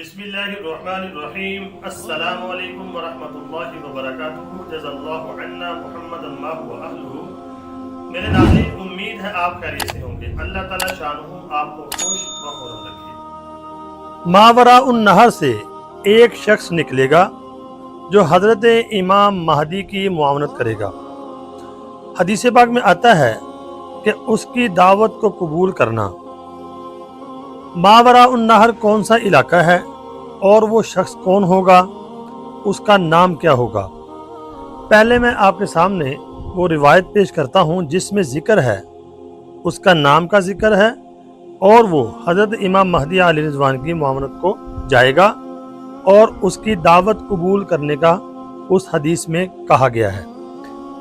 बिस्मिल्लाहिर्रहमानिर्रहीम। अस्सलामु अलैकुम वरहमतुल्लाहि वबरकातुहू। जज़ाल्लाहु अन्ना मुहम्मदन मा हुवा अहलुहू। मेरे नाज़रीन, उम्मीद है आप खैरियत से होंगे। अल्लाह ताला शानुहु आपको खुश व खुर्रम रखे। मावरा उन नहर से एक शख्स निकलेगा जो हजरत इमाम महदी की मुआवनत करेगा। हदीस पाक में आता है कि उसकी दावत को कबूल करना। मावरा उन नहर कौन सा इलाका है और वो शख्स कौन होगा, उसका नाम क्या होगा। पहले मैं आपके सामने वो रिवायत पेश करता हूँ जिसमें ज़िक्र है, उसका नाम का ज़िक्र है और वो हज़रत इमाम महदी अलैहि रिज़वान की मुआवनत को जाएगा और उसकी दावत कबूल करने का उस हदीस में कहा गया है।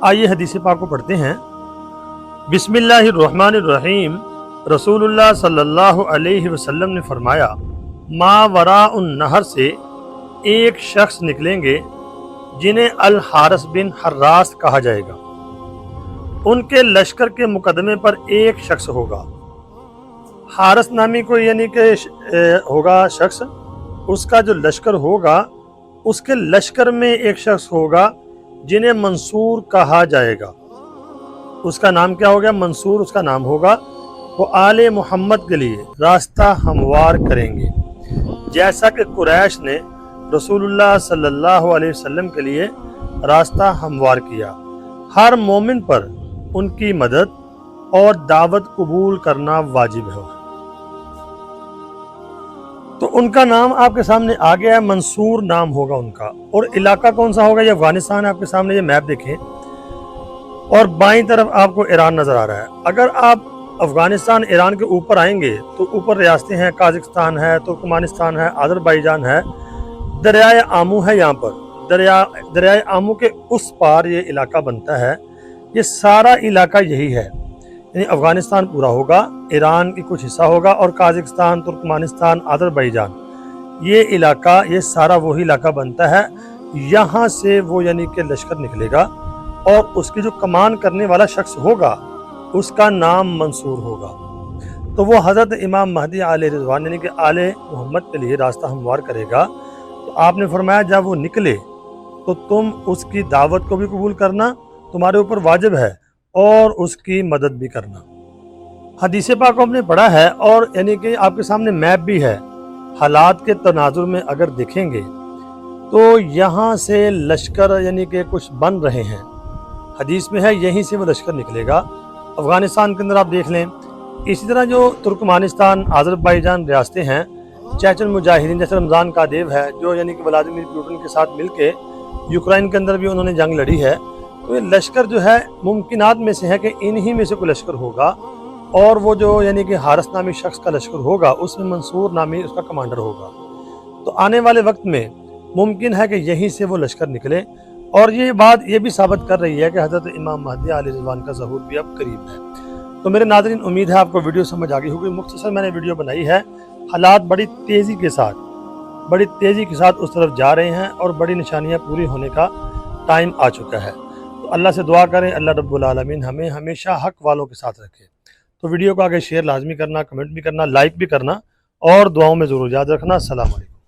आइए हदीस पाक को पढ़ते हैं। बिस्मिल्लाहिर्रहमानिर्रहीम। रसूलुल्लाह सल्लल्लाहु अलैहि वसल्लम ने फरमाया, मावरा उन नहर से एक शख्स निकलेंगे जिन्हें अल हारिस बिन हर्रास कहा जाएगा। उनके लश्कर के मुकदमे पर एक शख्स होगा। हारिस नामी को यानी कि होगा शख्स, उसका जो लश्कर होगा उसके लश्कर में एक शख्स होगा जिन्हें मंसूर कहा जाएगा। उसका नाम क्या हो गया? मंसूर उसका नाम होगा। वो आले मोहम्मद के लिए रास्ता हमवार करेंगे, जैसा कि कुरैश ने रसूलुल्लाह सल्लल्लाहु अलैहि वसल्लम के लिए रास्ता हमवार किया। हर मोमिन पर उनकी मदद और दावत कबूल करना वाजिब है। तो उनका नाम आपके सामने आ गया है, मंसूर नाम होगा उनका। और इलाका कौन सा होगा? ये अफगानिस्तान है। आपके सामने ये मैप देखें और बाईं तरफ आपको ईरान नज़र आ रहा है। अगर आप अफगानिस्तान ईरान के ऊपर आएंगे तो ऊपर रियासतें हैं, काज़िकिस्तान है, तुर्कमानिस्तान है, अज़रबैजान है, दरियाए आमू है। यहाँ पर दरियाए आमू के उस पार ये इलाका बनता है। ये सारा इलाका यही है, यानी अफगानिस्तान पूरा होगा, ईरान की कुछ हिस्सा होगा और काज़िकिस्तान, तुर्कमानिस्तान, अज़रबैजान, ये इलाका, ये सारा वही इलाका बनता है। यहाँ से वो यानी कि लश्कर निकलेगा और उसकी जो कमान करने वाला शख्स होगा उसका नाम मंसूर होगा। तो वो हज़रत इमाम महदी अलैहि रिज़वान यानी कि आले मोहम्मद के लिए रास्ता हमवार करेगा। तो आपने फरमाया जब वो निकले तो तुम उसकी दावत को भी कबूल करना, तुम्हारे ऊपर वाजिब है, और उसकी मदद भी करना। हदीस पाक को हमने पढ़ा है और यानी कि आपके सामने मैप भी है। हालात के तनाजुर में अगर देखेंगे तो यहाँ से लश्कर यानी कि कुछ बन रहे हैं। हदीस में है यहीं से वो लश्कर निकलेगा। अफगानिस्तान के अंदर आप देख लें। इसी तरह जो तुर्कमानिस्तान, अज़रबैजान रियासतें हैं, चेचन मुजाहिदीन जैसे रमज़ान कादेव है जो यानी कि व्लादिमीर पुतिन के साथ मिलके यूक्रेन के अंदर भी उन्होंने जंग लड़ी है। तो ये लश्कर जो है मुमकिनात में से है कि इन्हीं में से कोई लश्कर होगा और वो जो यानी कि हारिस नामी शख्स का लश्कर होगा उसमें मंसूर नामी उसका कमांडर होगा। तो आने वाले वक्त में मुमकिन है कि यहीं से वो लश्कर निकले। और ये बात ये भी साबित कर रही है कि हज़रत इमाम महदी अलैहि रिज़वान का ज़हूर भी अब करीब है। तो मेरे नाज़रीन, उम्मीद है आपको वीडियो समझ आ गई होगी। मुख्तसर मैंने वीडियो बनाई है। हालात बड़ी तेज़ी के साथ उस तरफ जा रहे हैं और बड़ी निशानियाँ पूरी होने का टाइम आ चुका है। तो अल्लाह से दुआ करें अल्लाह रब्बुल आलमीन हमें हमेशा हक वालों के साथ रखे। तो वीडियो को आगे शेयर लाजमी करना, कमेंट भी करना, लाइक भी करना और दुआओं में ज़रूर याद रखना। अस्सलाम वालेकुम।